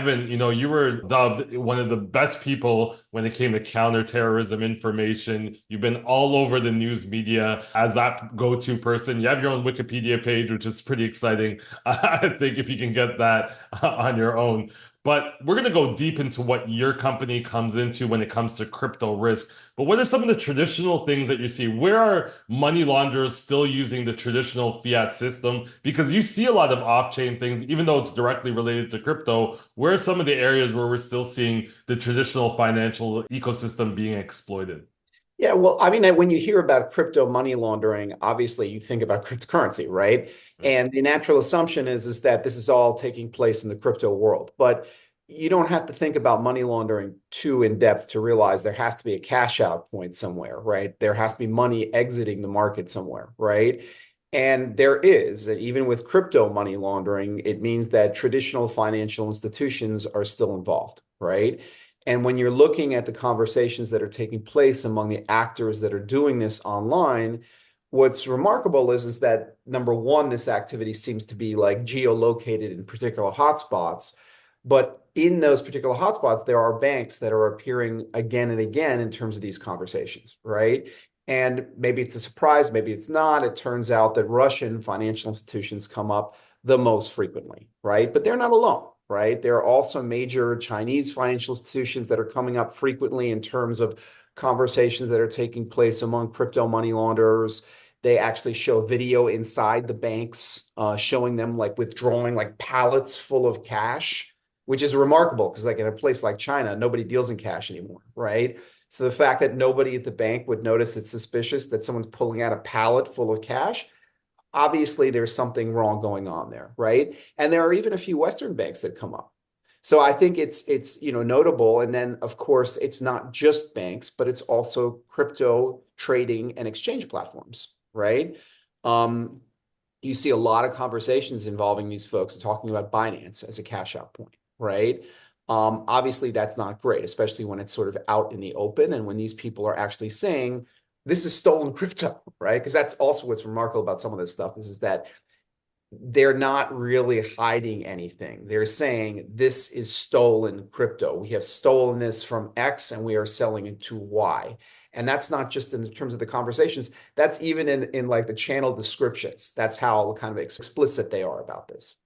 Evan, you were dubbed one of the best people when it came to counterterrorism information. You've been all over the news media as that go-to person. You have your own Wikipedia page, which is pretty exciting. I think if you can get that on your own. But we're going to go deep into what your company comes into when it comes to crypto risk. But what are some of the traditional things that you see? Where are money launderers still using the traditional fiat system? Because you see a lot of off-chain things, even though it's directly related to crypto. Where are some of the areas where we're still seeing the traditional financial ecosystem being exploited? Yeah, well, I mean, when you hear about crypto money laundering, obviously you think about cryptocurrency, right? Right. And the natural assumption is that this is all taking place in the crypto world. But you don't have to think about money laundering too in depth to realize there has to be a cash out point somewhere, right? There has to be money exiting the market somewhere, right? And there is, and even with crypto money laundering, it means that traditional financial institutions are still involved, right? And when you're looking at the conversations that are taking place among the actors that are doing this online, what's remarkable is that number one, this activity seems to be like geolocated in particular hotspots. But in those particular hotspots, there are banks that are appearing again and again in terms of these conversations, right? And maybe it's a surprise, maybe it's not. It turns out that Russian financial institutions come up the most frequently, right? But they're not alone, right? There are also major Chinese financial institutions that are coming up frequently in terms of conversations that are taking place among crypto money launderers. They actually show video inside the banks, showing them like withdrawing like pallets full of cash, which is remarkable because like in a place like China, nobody deals in cash anymore, right? So the fact that nobody at the bank would notice it's suspicious that someone's pulling out a pallet full of cash, obviously there's something wrong going on there, right? And there are even a few Western banks that come up. So I think it's notable. And then of course it's not just banks, but it's also crypto trading and exchange platforms, right? Um, you see a lot of conversations involving these folks talking about Binance as a cash out point, right? Obviously, that's not great, especially when it's sort of out in the open and when these people are actually saying this is stolen crypto, right? Because that's also what's remarkable about some of this stuff is that they're not really hiding anything. They're saying this is stolen crypto. We have stolen this from X and we are selling it to Y. And that's not just in terms of the conversations, that's even in like the channel descriptions. That's how kind of explicit they are about this.